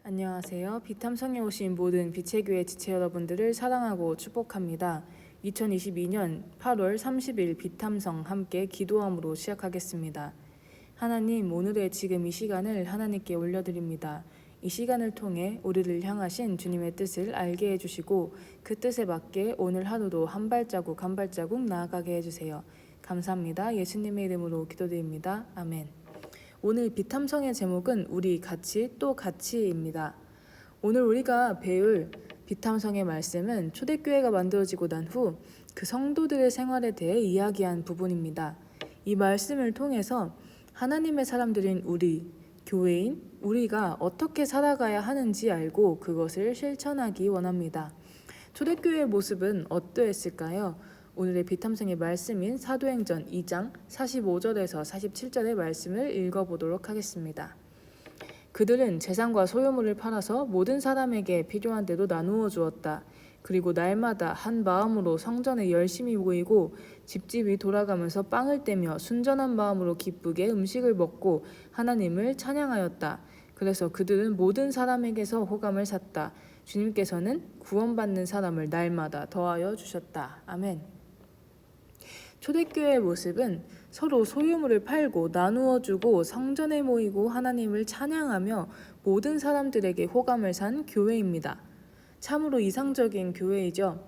안녕하세요. 비탐성에 오신 모든 빛의 교회 지체 여러분들을 사랑하고 축복합니다. 2022년 8월 30일 비탐성 함께 기도함으로 시작하겠습니다. 하나님, 오늘의 지금 이 시간을 하나님께 올려드립니다. 이 시간을 통해 우리를 향하신 주님의 뜻을 알게 해주시고 그 뜻에 맞게 오늘 하루도 한 발자국 한 발자국 나아가게 해주세요. 감사합니다. 예수님의 이름으로 기도드립니다. 아멘. 오늘 비탐성의 제목은 우리 같이 또 같이입니다. 오늘 우리가 배울 비탐성의 말씀은 초대교회가 만들어지고 난 후 그 성도들의 생활에 대해 이야기한 부분입니다. 이 말씀을 통해서 하나님의 사람들인 우리, 교회인 우리가 어떻게 살아가야 하는지 알고 그것을 실천하기 원합니다. 초대교회의 모습은 어떠했을까요? 오늘의 비탐성의 말씀인 사도행전 2장 45절에서 47절의 말씀을 읽어보도록 하겠습니다. 그들은 재산과 소유물을 팔아서 모든 사람에게 필요한 대로 나누어 주었다. 그리고 날마다 한 마음으로 성전에 열심히 모이고 집집이 돌아가면서 빵을 떼며 순전한 마음으로 기쁘게 음식을 먹고 하나님을 찬양하였다. 그래서 그들은 모든 사람에게서 호감을 샀다. 주님께서는 구원받는 사람을 날마다 더하여 주셨다. 아멘. 초대교회의 모습은 서로 소유물을 팔고 나누어 주고 성전에 모이고 하나님을 찬양하며 모든 사람들에게 호감을 산 교회입니다. 참으로 이상적인 교회이죠.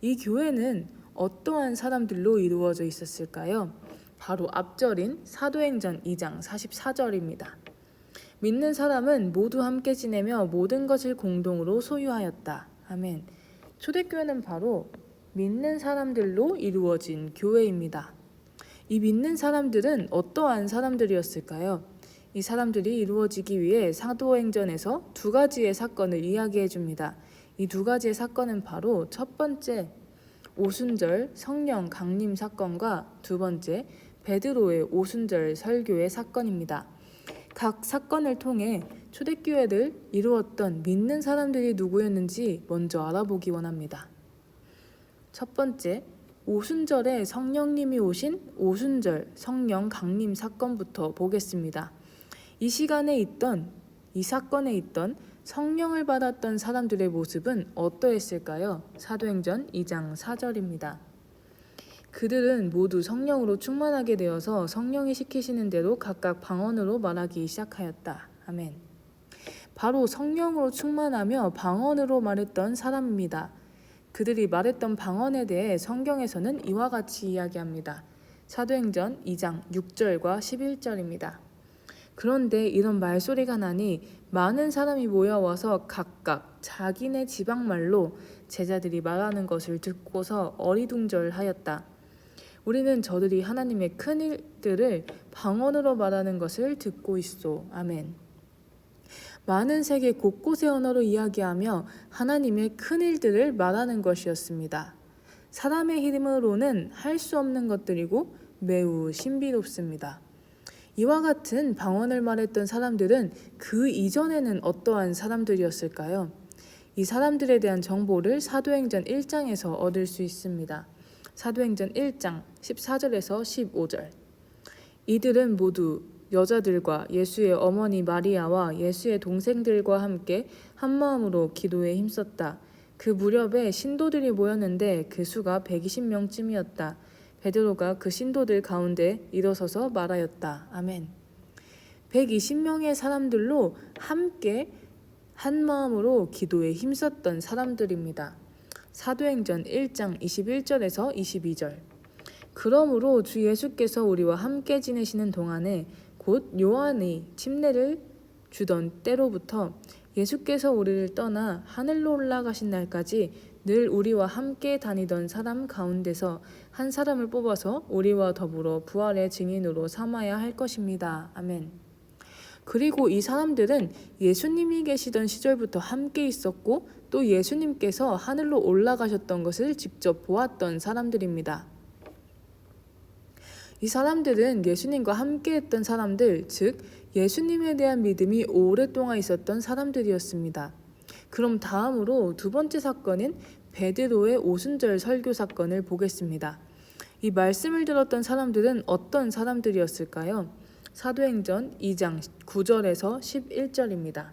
이 교회는 어떠한 사람들로 이루어져 있었을까요? 바로 앞절인 사도행전 2장 44절입니다. 믿는 사람은 모두 함께 지내며 모든 것을 공동으로 소유하였다. 아멘. 초대교회는 바로 믿는 사람들로 이루어진 교회입니다. 이 믿는 사람들은 어떠한 사람들이었을까요? 이 사람들이 이루어지기 위해 사도행전에서 두 가지의 사건을 이야기해 줍니다. 이 두 가지의 사건은 바로 첫 번째 오순절 성령 강림 사건과 두 번째 베드로의 오순절 설교의 사건입니다. 각 사건을 통해 초대교회를 이루었던 믿는 사람들이 누구였는지 먼저 알아보기 원합니다. 첫 번째, 오순절에 성령님이 오신 오순절 성령 강림 사건부터 보겠습니다. 이 사건에 있던 성령을 받았던 사람들의 모습은 어떠했을까요? 사도행전 2장 4절입니다. 그들은 모두 성령으로 충만하게 되어서 성령이 시키시는 대로 각각 방언으로 말하기 시작하였다. 아멘. 바로 성령으로 충만하며 방언으로 말했던 사람입니다. 그들이 말했던 방언에 대해 성경에서는 이와 같이 이야기합니다. 사도행전 2장 6절과 11절입니다. 그런데 이런 말소리가 나니 많은 사람이 모여와서 각각 자기네 지방말로 제자들이 말하는 것을 듣고서 어리둥절하였다. 우리는 저들이 하나님의 큰 일들을 방언으로 말하는 것을 듣고 있소. 아멘. 많은 세계 곳곳의 언어로 이야기하며 하나님의 큰 일들을 말하는 것이었습니다. 사람의 힘으로는 할 수 없는 것들이고 매우 신비롭습니다. 이와 같은 방언을 말했던 사람들은 그 이전에는 어떠한 사람들이었을까요? 이 사람들에 대한 정보를 사도행전 1장에서 얻을 수 있습니다. 사도행전 1장 14절에서 15절. 이들은 모두 여자들과 예수의 어머니 마리아와 예수의 동생들과 함께 한마음으로 기도에 힘썼다. 그 무렵에 신도들이 모였는데 그 수가 120명쯤이었다. 베드로가 그 신도들 가운데 일어서서 말하였다. 아멘. 120명의 사람들로 함께 한마음으로 기도에 힘썼던 사람들입니다. 사도행전 1장 21절에서 22절. 그러므로 주 예수께서 우리와 함께 지내시는 동안에 곧 요한이 침례를 주던 때로부터 예수께서 우리를 떠나 하늘로 올라가신 날까지 늘 우리와 함께 다니던 사람 가운데서 한 사람을 뽑아서 우리와 더불어 부활의 증인으로 삼아야 할 것입니다. 아멘. 그리고 이 사람들은 예수님이 계시던 시절부터 함께 있었고 또 예수님께서 하늘로 올라가셨던 것을 직접 보았던 사람들입니다. 이 사람들은 예수님과 함께 했던 사람들, 즉 예수님에 대한 믿음이 오랫동안 있었던 사람들이었습니다. 그럼 다음으로 두 번째 사건인 베드로의 오순절 설교 사건을 보겠습니다. 이 말씀을 들었던 사람들은 어떤 사람들이었을까요? 사도행전 2장 9절에서 11절입니다.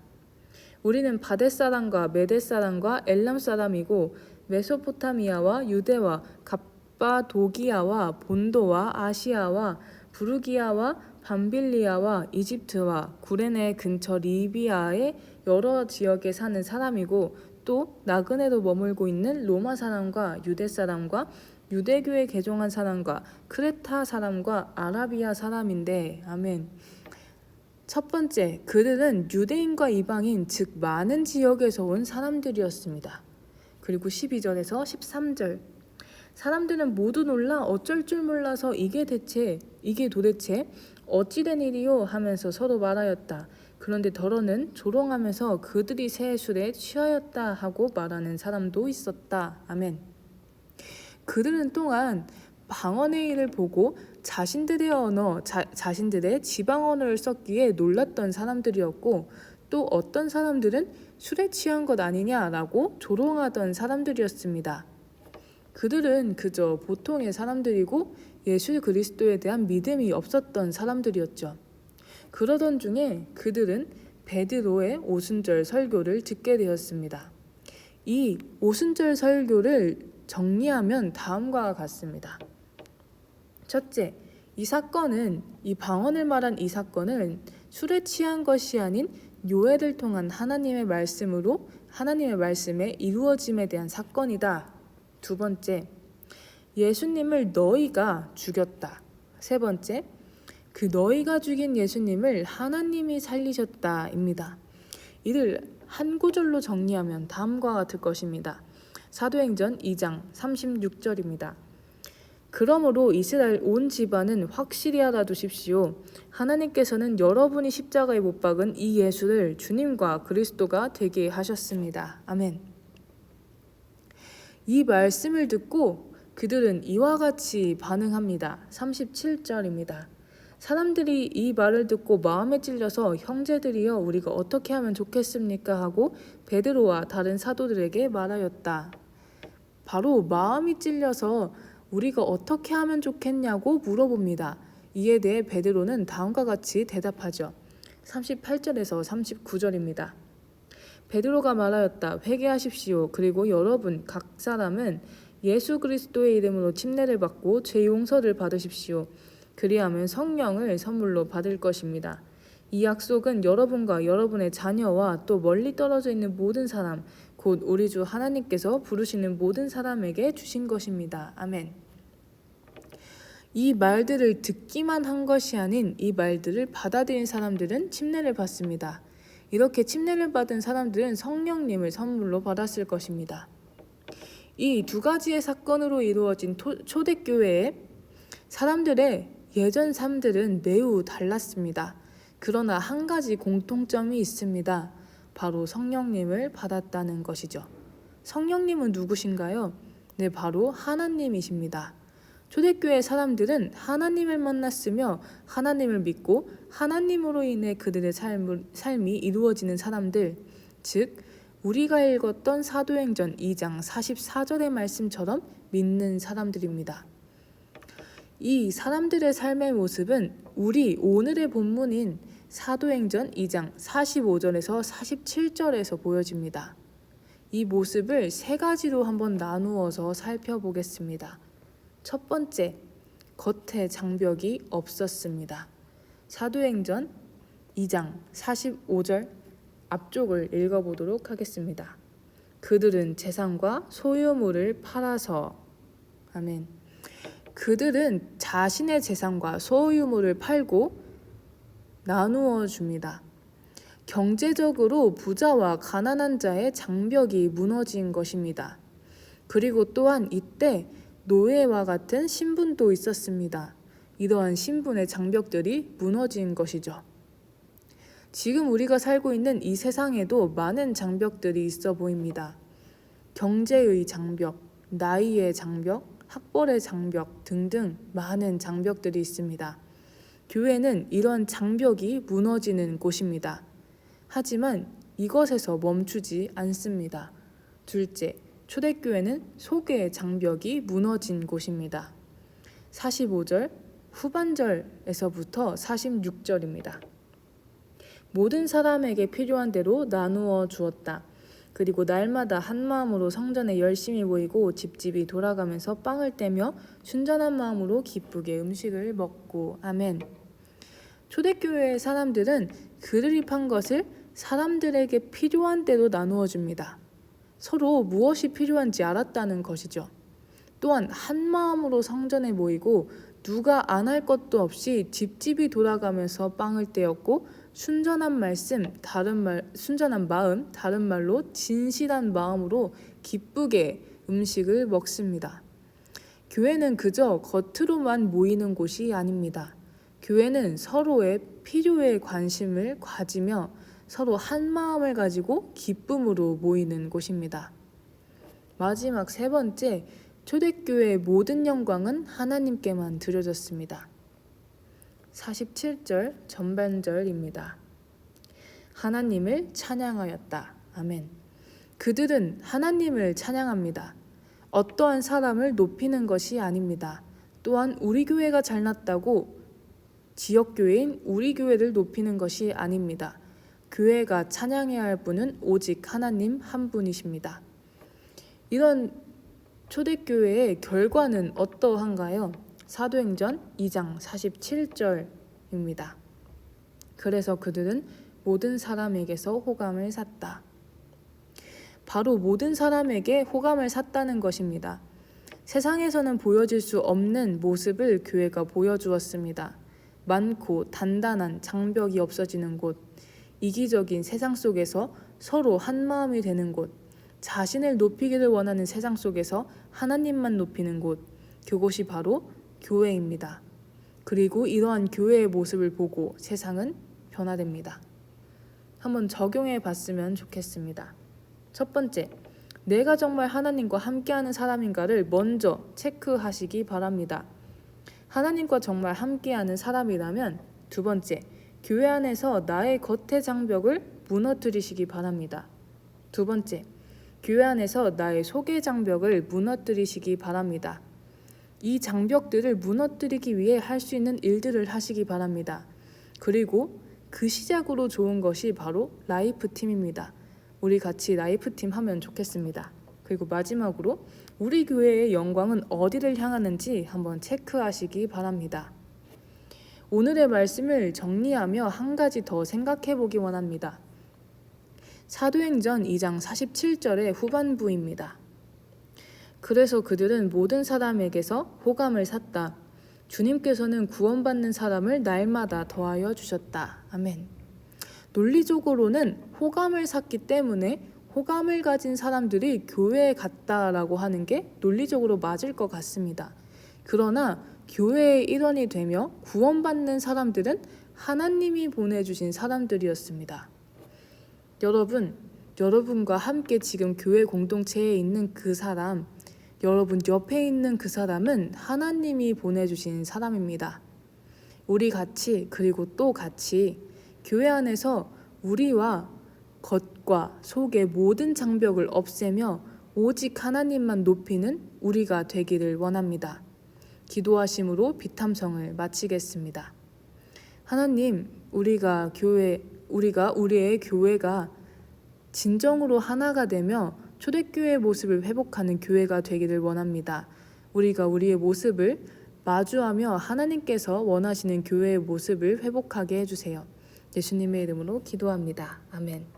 우리는 바데 사람과 메데 사람과 엘람 사람이고 메소포타미아와 유대와 갑바도기아와 본도와 아시아와 부르기아와 밤빌리아와 이집트와 구레네 근처 리비아의 여러 지역에 사는 사람이고 또 나그네로 머물고 있는 로마 사람과 유대 사람과 유대교에 개종한 사람과 크레타 사람과 아라비아 사람인데 아멘. 첫 번째, 그들은 유대인과 이방인, 즉 많은 지역에서 온 사람들이었습니다. 그리고 12절에서 13절, 사람들은 모두 놀라 어쩔 줄 몰라서 이게 도대체 어찌된 일이요 하면서 서로 말하였다. 그런데 더러는 조롱하면서 그들이 새 술에 취하였다 하고 말하는 사람도 있었다. 아멘. 그들은 또한 방언의 일을 보고 자신들의 지방 언어를 썼기에 놀랐던 사람들이었고 또 어떤 사람들은 술에 취한 것 아니냐라고 조롱하던 사람들이었습니다. 그들은 그저 보통의 사람들이고 예수 그리스도에 대한 믿음이 없었던 사람들이었죠. 그러던 중에 그들은 베드로의 오순절 설교를 듣게 되었습니다. 이 오순절 설교를 정리하면 다음과 같습니다. 첫째, 이 방언을 말한 이 사건은 술에 취한 것이 아닌 요해를 통한 하나님의 말씀의 이루어짐에 대한 사건이다. 두 번째, 예수님을 너희가 죽였다. 세 번째, 그 너희가 죽인 예수님을 하나님이 살리셨다입니다. 이를 한 구절로 정리하면 다음과 같을 것입니다. 사도행전 2장 36절입니다. 그러므로 이스라엘 온 집안은 확실히 알아두십시오. 하나님께서는 여러분이 십자가에 못 박은 이 예수를 주님과 그리스도가 되게 하셨습니다. 아멘. 이 말씀을 듣고 그들은 이와 같이 반응합니다. 37절입니다. 사람들이 이 말을 듣고 마음에 찔려서 형제들이여 우리가 어떻게 하면 좋겠습니까 하고 베드로와 다른 사도들에게 말하였다. 바로 마음이 찔려서 우리가 어떻게 하면 좋겠냐고 물어봅니다. 이에 대해 베드로는 다음과 같이 대답하죠. 38절에서 39절입니다. 베드로가 말하였다. 회개하십시오. 그리고 여러분 각 사람은 예수 그리스도의 이름으로 침례를 받고 죄 용서를 받으십시오. 그리하면 성령을 선물로 받을 것입니다. 이 약속은 여러분과 여러분의 자녀와 또 멀리 떨어져 있는 모든 사람, 곧 우리 주 하나님께서 부르시는 모든 사람에게 주신 것입니다. 아멘. 이 말들을 듣기만 한 것이 아닌 이 말들을 받아들인 사람들은 침례를 받습니다. 이렇게 침례를 받은 사람들은 성령님을 선물로 받았을 것입니다. 이 두 가지의 사건으로 이루어진 초대교회의 사람들의 예전 삶들은 매우 달랐습니다. 그러나 한 가지 공통점이 있습니다. 바로 성령님을 받았다는 것이죠. 성령님은 누구신가요? 네, 바로 하나님이십니다. 초대교회 사람들은 하나님을 만났으며 하나님을 믿고 하나님으로 인해 그들의 삶이 이루어지는 사람들, 즉 우리가 읽었던 사도행전 2장 44절의 말씀처럼 믿는 사람들입니다. 이 사람들의 삶의 모습은 우리 오늘의 본문인 사도행전 2장 45절에서 47절에서 보여집니다. 이 모습을 세 가지로 한번 나누어서 살펴보겠습니다. 첫 번째, 겉에 장벽이 없었습니다. 사도행전 2장 45절 앞쪽을 읽어보도록 하겠습니다. 그들은 재산과 소유물을 팔아서 아멘. 그들은 자신의 재산과 소유물을 팔고 나누어 줍니다. 경제적으로 부자와 가난한 자의 장벽이 무너진 것입니다. 그리고 또한 이때 노예와 같은 신분도 있었습니다. 이러한 신분의 장벽들이 무너진 것이죠. 지금 우리가 살고 있는 이 세상에도 많은 장벽들이 있어 보입니다. 경제의 장벽, 나이의 장벽, 학벌의 장벽 등등 많은 장벽들이 있습니다. 교회는 이런 장벽이 무너지는 곳입니다. 하지만 이것에서 멈추지 않습니다. 둘째, 초대교회는 속의 장벽이 무너진 곳입니다. 45절 후반절에서부터 46절입니다. 모든 사람에게 필요한 대로 나누어 주었다. 그리고 날마다 한 마음으로 성전에 열심히 모이고 집집이 돌아가면서 빵을 떼며 순전한 마음으로 기쁘게 음식을 먹고. 아멘. 초대교회의 사람들은 그들이 판 것을 사람들에게 필요한 대로 나누어 줍니다. 서로 무엇이 필요한지 알았다는 것이죠. 또한 한 마음으로 성전에 모이고 누가 안 할 것도 없이 집집이 돌아가면서 빵을 떼었고 순전한 마음, 다른 말로 진실한 마음으로 기쁘게 음식을 먹습니다. 교회는 그저 겉으로만 모이는 곳이 아닙니다. 교회는 서로의 필요에 관심을 가지며 서로 한 마음을 가지고 기쁨으로 모이는 곳입니다. 마지막 세 번째, 초대교회의 모든 영광은 하나님께만 드려졌습니다. 47절 전반절입니다. 하나님을 찬양하였다. 아멘. 그들은 하나님을 찬양합니다. 어떠한 사람을 높이는 것이 아닙니다. 또한 우리 교회가 잘났다고 지역교회인 우리 교회를 높이는 것이 아닙니다. 교회가 찬양해야 할 분은 오직 하나님 한 분이십니다. 이런 초대교회의 결과는 어떠한가요? 사도행전 2장 47절입니다. 그래서 그들은 모든 사람에게서 호감을 샀다. 바로 모든 사람에게 호감을 샀다는 것입니다. 세상에서는 보여줄 수 없는 모습을 교회가 보여주었습니다. 많고 단단한 장벽이 없어지는 곳, 이기적인 세상 속에서 서로 한 마음이 되는 곳, 자신을 높이기를 원하는 세상 속에서 하나님만 높이는 곳, 그곳이 바로 교회입니다. 그리고 이러한 교회의 모습을 보고 세상은 변화됩니다. 한번 적용해 봤으면 좋겠습니다. 첫 번째, 내가 정말 하나님과 함께하는 사람인가를 먼저 체크하시기 바랍니다. 하나님과 정말 함께하는 사람이라면 두 번째, 교회 안에서 나의 겉의 장벽을 무너뜨리시기 바랍니다. 두 번째, 교회 안에서 나의 속의 장벽을 무너뜨리시기 바랍니다. 이 장벽들을 무너뜨리기 위해 할 수 있는 일들을 하시기 바랍니다. 그리고 그 시작으로 좋은 것이 바로 라이프팀입니다. 우리 같이 라이프팀 하면 좋겠습니다. 그리고 마지막으로 우리 교회의 영광은 어디를 향하는지 한번 체크하시기 바랍니다. 오늘의 말씀을 정리하며 한 가지 더 생각해 보기 원합니다. 사도행전 2장 47절의 후반부입니다. 그래서 그들은 모든 사람에게서 호감을 샀다. 주님께서는 구원받는 사람을 날마다 더하여 주셨다. 아멘. 논리적으로는 호감을 샀기 때문에 호감을 가진 사람들이 교회에 갔다라고 하는 게 논리적으로 맞을 것 같습니다. 그러나 교회의 일원이 되며 구원받는 사람들은 하나님이 보내주신 사람들이었습니다. 여러분과 함께 지금 교회 공동체에 있는 그 사람, 여러분 옆에 있는 그 사람은 하나님이 보내주신 사람입니다. 우리 같이, 그리고 또 같이 교회 안에서 우리와 겉과 속의 모든 장벽을 없애며 오직 하나님만 높이는 우리가 되기를 원합니다. 기도하심으로 비탐성을 마치겠습니다. 하나님, 우리의 교회가 진정으로 하나가 되며 초대교회의 모습을 회복하는 교회가 되기를 원합니다. 우리가 우리의 모습을 마주하며 하나님께서 원하시는 교회의 모습을 회복하게 해주세요. 예수님의 이름으로 기도합니다. 아멘.